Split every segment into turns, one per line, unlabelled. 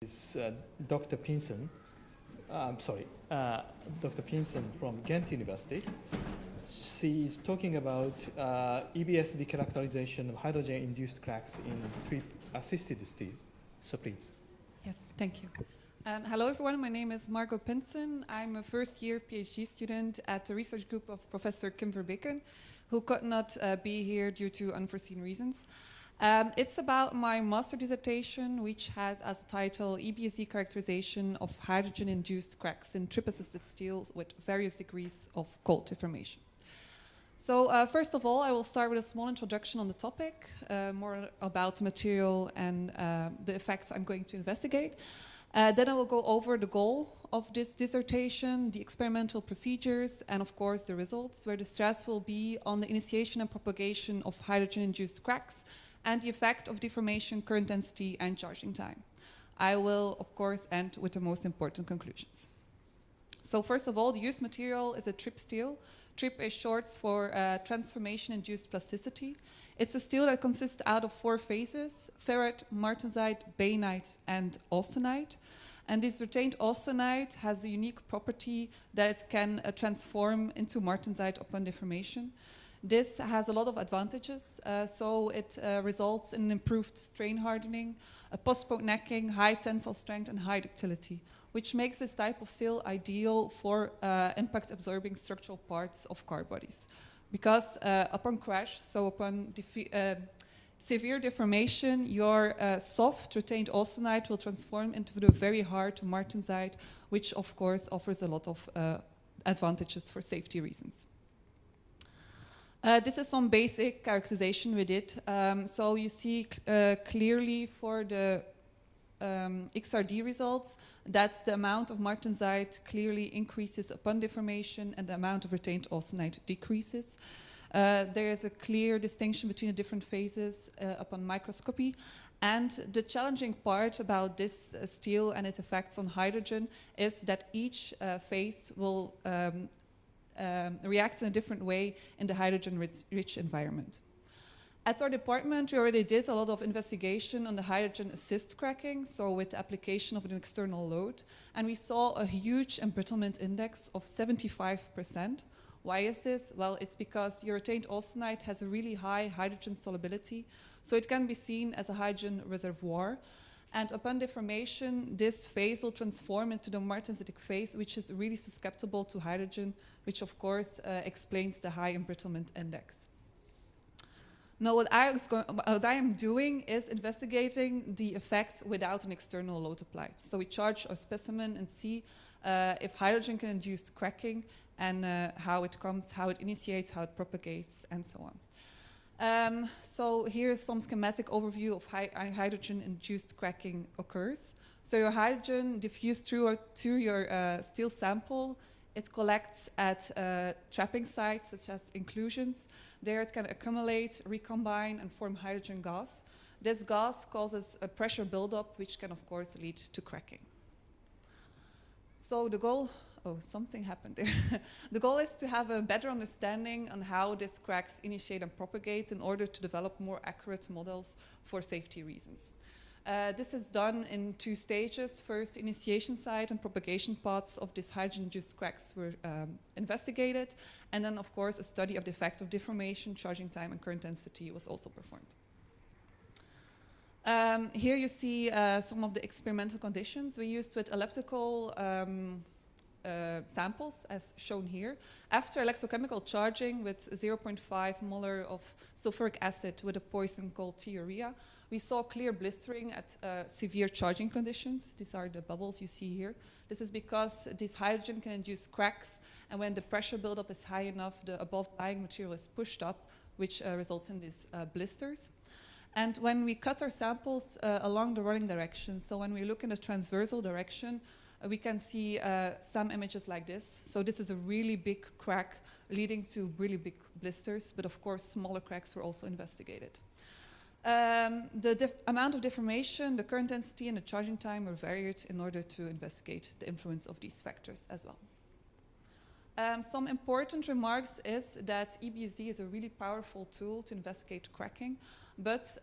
is Dr. Pinson. Dr. Pinson from Ghent University. She is talking about EBSD characterization of hydrogen-induced cracks in trip-assisted steel. So please.
Yes, thank you. Hello everyone, my name is Margot Pinson. I'm a first-year PhD student at the research group of Professor Kim Verbeke, who could not be here due to unforeseen reasons. It's about my master dissertation, which had as a title EBSD characterization of hydrogen-induced cracks in trip-assisted steels with various degrees of cold deformation. So first of all, I will start with a small introduction on the topic, more about the material and the effects I'm going to investigate. Then I will go over the goal of this dissertation, the experimental procedures, and of course the results, where the stress will be on the initiation and propagation of hydrogen-induced cracks and the effect of deformation, current density, and charging time. I will, of course, end with the most important conclusions. So first of all, the used material is a trip steel. Trip is short for transformation-induced plasticity. It's a steel that consists out of 4 phases: ferrite, martensite, bainite, and austenite. And this retained austenite has a unique property that it can transform into martensite upon deformation. This has a lot of advantages, so it results in improved strain hardening, a post-poke necking, high tensile strength, and high ductility, which makes this type of steel ideal for impact-absorbing structural parts of car bodies. Because upon crash, so upon severe deformation, your soft retained austenite will transform into the very hard martensite, which of course offers a lot of advantages for safety reasons. This is some basic characterization we did. So you see clearly for the XRD results that the amount of martensite clearly increases upon deformation and the amount of retained austenite decreases. There is a clear distinction between the different phases upon microscopy. And the challenging part about this steel and its effects on hydrogen is that each phase will react in a different way in the hydrogen-rich environment. At our department, we already did a lot of investigation on the hydrogen assist cracking, so with the application of an external load, and we saw a huge embrittlement index of 75%. Why is this? Well, it's because your retained austenite has a really high hydrogen solubility, so it can be seen as a hydrogen reservoir. And upon deformation, this phase will transform into the martensitic phase, which is really susceptible to hydrogen, which of course explains the high embrittlement index. Now, what I am doing is investigating the effect without an external load applied. So we charge a specimen and see if hydrogen can induce cracking and how it comes, how it initiates, how it propagates, and so on. So here's some schematic overview of how hydrogen-induced cracking occurs. So your hydrogen diffused through your steel sample. It collects at trapping sites such as inclusions. There it can accumulate, recombine, and form hydrogen gas. This gas causes a pressure buildup, which can of course lead to cracking. So the goal, something happened there. The goal is to have a better understanding on how these cracks initiate and propagate in order to develop more accurate models for safety reasons. This is done in 2 stages. First, initiation site and propagation paths of these hydrogen-induced cracks were investigated, and then of course a study of the effect of deformation, charging time, and current density was also performed. Here you see some of the experimental conditions we used with elliptical samples, as shown here. After electrochemical charging with 0.5 molar of sulfuric acid with a poison called thiourea, we saw clear blistering at severe charging conditions. These are the bubbles you see here. This is because this hydrogen can induce cracks, and when the pressure buildup is high enough, the above-lying material is pushed up, which results in these blisters. And when we cut our samples along the running direction, so when we look in the transversal direction, we can see some images like this. So this is a really big crack leading to really big blisters, but of course smaller cracks were also investigated. The amount of deformation, the current density, and the charging time were varied in order to investigate the influence of these factors as well. Some important remarks is that EBSD is a really powerful tool to investigate cracking, but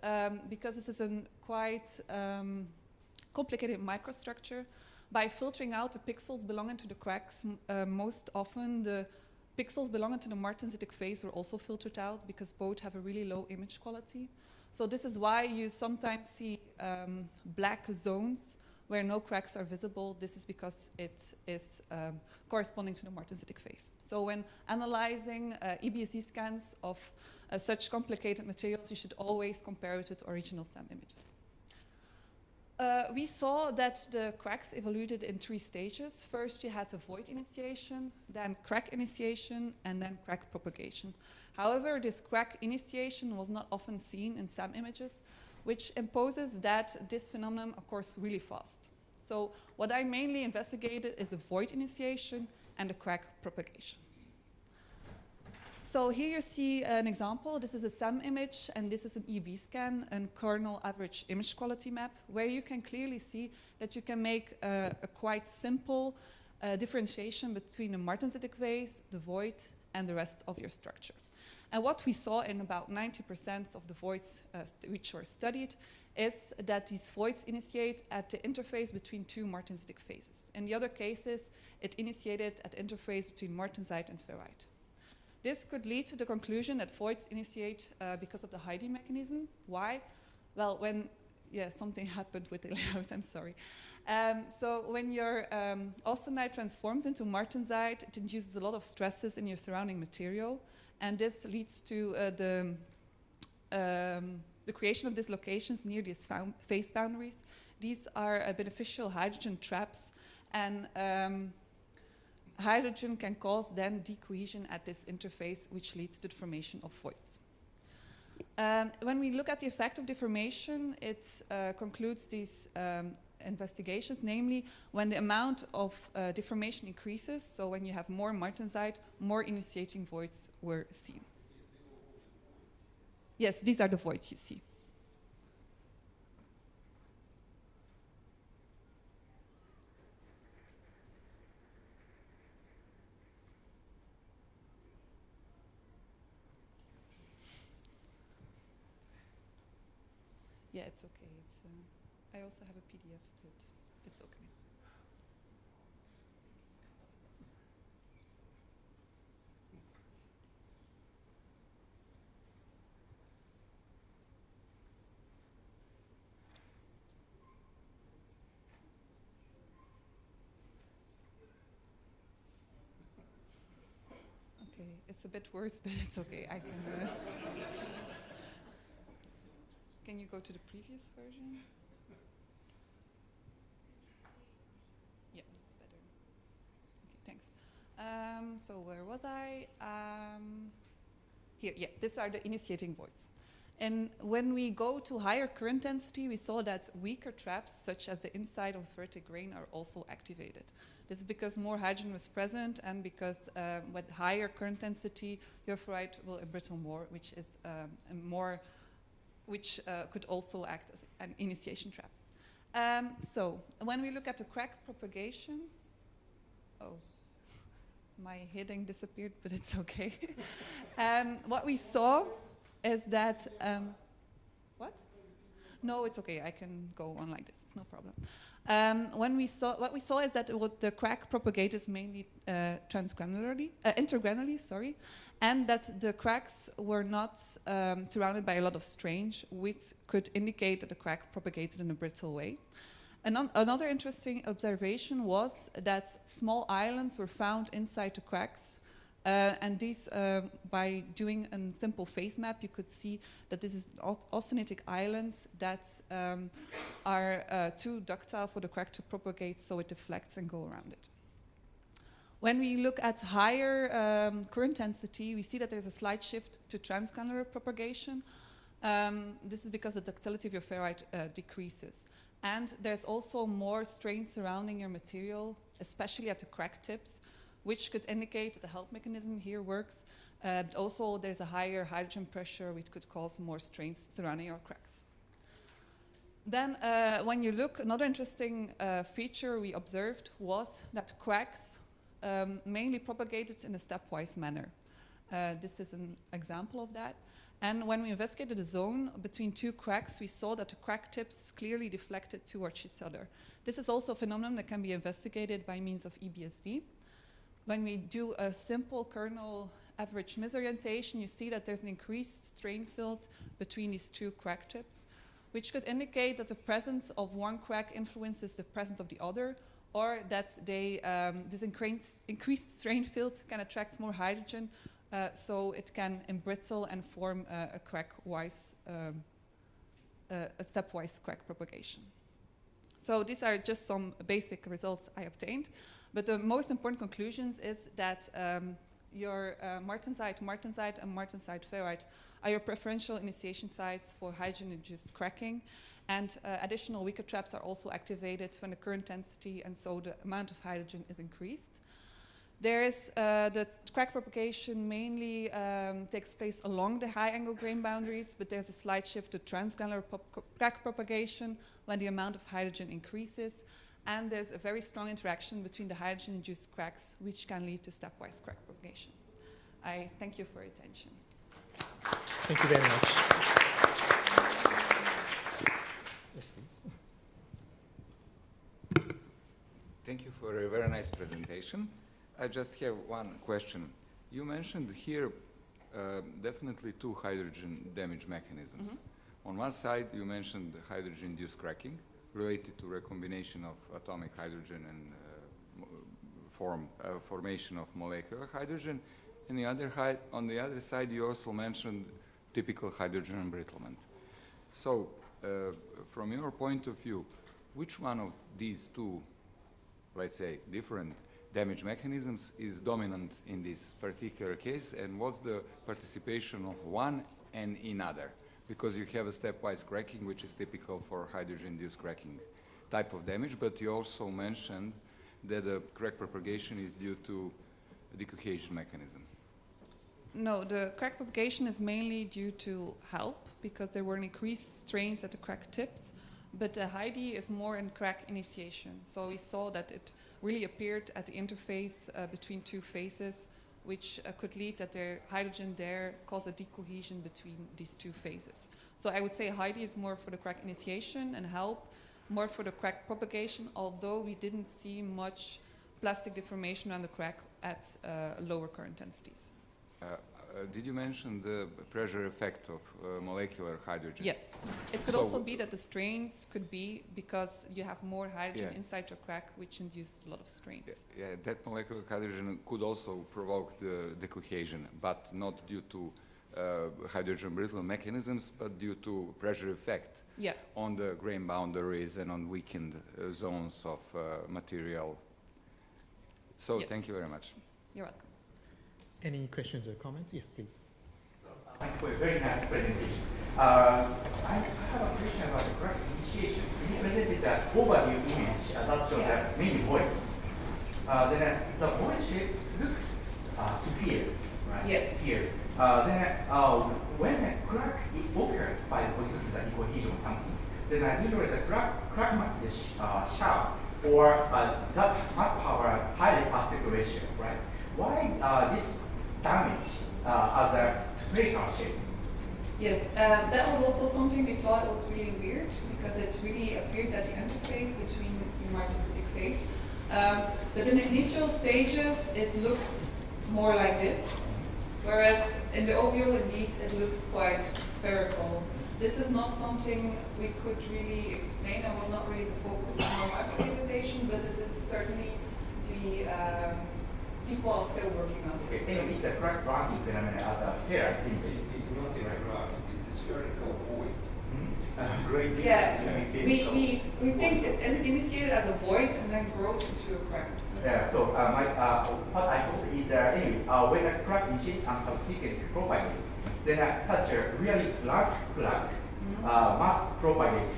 because this is a quite complicated microstructure. By filtering out the pixels belonging to the cracks, most often the pixels belonging to the martensitic phase were also filtered out because both have a really low image quality. So this is why you sometimes see black zones where no cracks are visible. This is because it is corresponding to the martensitic phase. So when analyzing EBSD scans of such complicated materials, you should always compare it with original SAM images. We saw that the cracks evolved in 3 stages. First, you had the void initiation, then crack initiation, and then crack propagation. However, this crack initiation was not often seen in SAM images, which imposes that this phenomenon occurs really fast. So what I mainly investigated is the void initiation and the crack propagation. So here you see an example. This is a SAM image, and this is an EB scan, a kernel average image quality map, where you can clearly see that you can make a quite simple differentiation between the martensitic phase, the void, and the rest of your structure. And what we saw in about 90% of the voids which were studied is that these voids initiate at the interface between 2 martensitic phases. In the other cases, it initiated at the interface between martensite and ferrite. This could lead to the conclusion that voids initiate because of the hiding mechanism. Why? Well, something happened with the layout, I'm sorry. So when your austenite transforms into martensite, it induces a lot of stresses in your surrounding material, and this leads to the creation of dislocations near these phase boundaries. These are beneficial hydrogen traps, and hydrogen can cause then decohesion at this interface, which leads to the formation of voids. When we look at the effect of deformation, it concludes these investigations, namely when the amount of deformation increases, so when you have more martensite, more initiating voids were seen. Yes, these are the voids you see. Yeah, it's okay. I also have a PDF, but it's okay. Okay, it's a bit worse, but it's okay. I can. Can you go to the previous version? Yeah, that's better. Okay, thanks. So where was I? Here, yeah, these are the initiating voids. And when we go to higher current density, we saw that weaker traps, such as the inside of ferritic grain, are also activated. This is because more hydrogen was present, and because with higher current density, your ferrite will embrittle more, which is which could also act as an initiation trap. So when we look at the crack propagation, my heading disappeared, but it's okay. What we saw is that, what? No, it's okay, I can go on like this, it's no problem. What we saw is that the crack propagated mainly intergranulally, sorry, and that the cracks were not surrounded by a lot of strain, which could indicate that the crack propagated in a brittle way. Another interesting observation was that small islands were found inside the cracks, and these, by doing a simple phase map, you could see that this is austenitic islands that are too ductile for the crack to propagate, so it deflects and go around it. When we look at higher current density, we see that there's a slight shift to transgranular propagation. This is because the ductility of your ferrite decreases. And there's also more strain surrounding your material, especially at the crack tips, which could indicate that the help mechanism here works. But also there's a higher hydrogen pressure, which could cause more strains surrounding your cracks. Then when you look, another interesting feature we observed was that cracks mainly propagated in a stepwise manner. This is an example of that. And when we investigated the zone between two cracks, we saw that the crack tips clearly deflected towards each other. This is also a phenomenon that can be investigated by means of EBSD. When we do a simple kernel average misorientation, you see that there's an increased strain field between these two crack tips, which could indicate that the presence of one crack influences the presence of the other, or that this increased strain field can attract more hydrogen, so it can embrittle and form a crack-wise, a stepwise crack propagation. So these are just some basic results I obtained, but the most important conclusions is that your martensite, and martensite ferrite are your preferential initiation sites for hydrogen-induced cracking, and additional weaker traps are also activated when the current density and so the amount of hydrogen is increased. There is the crack propagation mainly takes place along the high-angle grain boundaries, but there's a slight shift to transgranular crack propagation when the amount of hydrogen increases, and there's a very strong interaction between the hydrogen-induced cracks, which can lead to stepwise crack propagation. I thank you for your attention.
Thank you very much. Yes, please.
Thank you for a very nice presentation. I just have one question. You mentioned here definitely two hydrogen damage mechanisms. Mm-hmm. On one side, you mentioned hydrogen-induced cracking related to recombination of atomic hydrogen and formation of molecular hydrogen. And on the other side, you also mentioned typical hydrogen embrittlement. So, from your point of view, which one of these two, let's say, different damage mechanisms is dominant in this particular case, and what's the participation of one and in other? Because you have a stepwise cracking, which is typical for hydrogen-induced cracking type of damage, but you also mentioned that the crack propagation is due to the decohesion mechanism.
No, the crack propagation is mainly due to HALP, because there were increased strains at the crack tips, but the HIDE is more in crack initiation. So we saw that it really appeared at the interface between two phases, which could lead that the hydrogen there cause a decohesion between these two phases. So I would say HIDE is more for the crack initiation and HALP more for the crack propagation, although we didn't see much plastic deformation around the crack at lower current densities.
Did you mention the pressure effect of molecular hydrogen?
Yes. It could also be that the strains could be because you have more hydrogen inside your crack, which induces a lot of strains.
Yeah, that molecular hydrogen could also provoke the decohesion, but not due to hydrogen brittle mechanisms, but due to pressure effect on the grain boundaries and on weakened zones of material. So thank you very much.
You're welcome.
Any questions or comments? Yes, please.
Thank you for a very nice presentation. I have a question about the crack initiation. You presented the overview image that shows the many voids. Then the void shape looks sphere, right? Yes. Here. When a crack occurs by, for example, the decohesion or something, then usually the crack must be sharp, or that must have a high aspect ratio, right? Why this damage as a spherical shape?
Yes, that was also something we thought was really weird because it really appears at the interface between the martensitic phase. But in the initial stages, it looks more like this, whereas in the ovule, indeed, it looks quite spherical. This is not something we could really explain. It was not really the focus of our presentation, but this is certainly the people are still working on it.
Okay, so it's a crack blocking phenomenon at the hair.
It's not a crack, it's the spherical void.
Great.
Yeah, we think it initiated as a void and then grows into a crack.
Yeah, so what I thought is when a crack initiates and subsequently propagates, then such a really large crack must propagate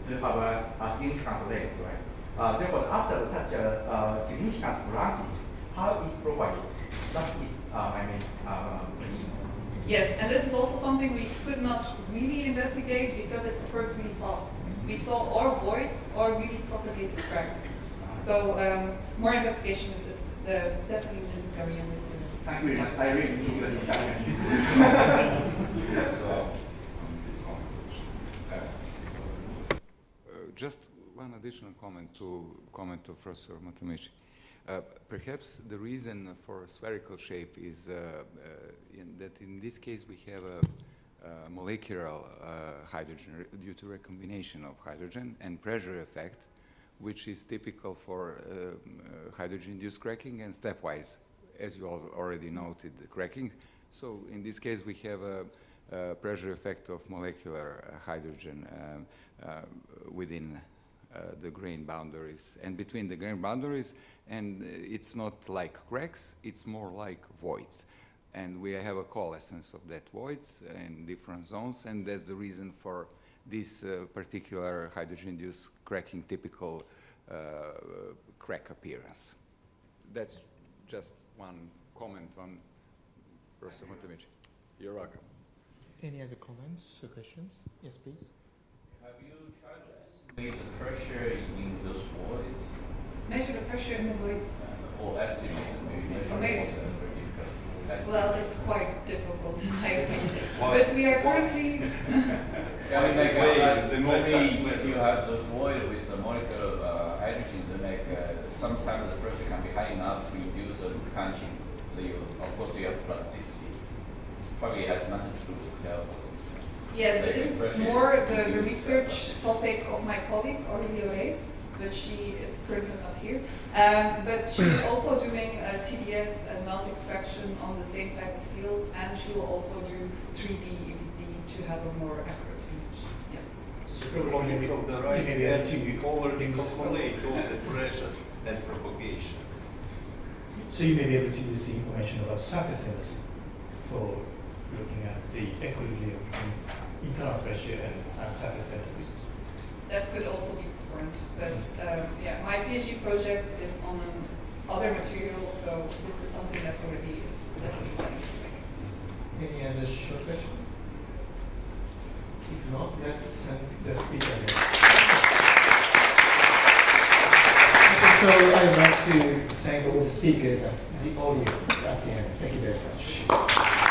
to have a significant length, right? Therefore, after such a significant branching, how it propagates? That is my main question.
Yes, and this is also something we could not really investigate because it occurs really fast. We saw or voids or really propagated cracks. So more investigation is definitely necessary in this area.
Thank you very much. I really need your discussion.
Just one additional comment of Professor Matamichi. Perhaps the reason for a spherical shape is that in this case we have a molecular hydrogen due to recombination of hydrogen and pressure effect, which is typical for hydrogen-induced cracking and stepwise, as you already noted, the cracking. So in this case we have a pressure effect of molecular hydrogen within the grain boundaries and between the grain boundaries, and it's not like cracks, it's more like voids. And we have a coalescence of that voids in different zones, and that's the reason for this particular hydrogen-induced cracking typical crack appearance. That's just one comment on Professor Matamichi. You're welcome.
Any other comments or questions? Yes, please.
Have you tried to estimate the pressure in those voids?
Measure the pressure in the voids.
Or estimate maybe measure
Or maybe.
was very difficult.
Well, it's quite difficult in my opinion.
Why?
But we are currently
Can we make
Wait,
maybe if you have those void with the molecular hydrogen, then like sometimes the pressure can be high enough to induce a crunching. So you, of course, you have plasticity. Probably has nothing to do with health.
yes, but this is more the research topic of my colleague Aurelia Reis, but she is currently not here. But she's also doing TDS and melt extraction on the same type of seals, and she will also do 3D EBSD to have a more accurate image. Yeah.
Probably from the right here to already calculate all the pressures and propagations.
So you may be able to use the information about surface energy for looking at the equilibrium between internal pressure and surface energy.
That could also be performed, but yeah, my PhD project is on other materials, so this is something that's already done.
Any other short question? If not, let's send the speaker again. Okay, so I'd like to thank all the speakers and the audience at the end. Thank you very much.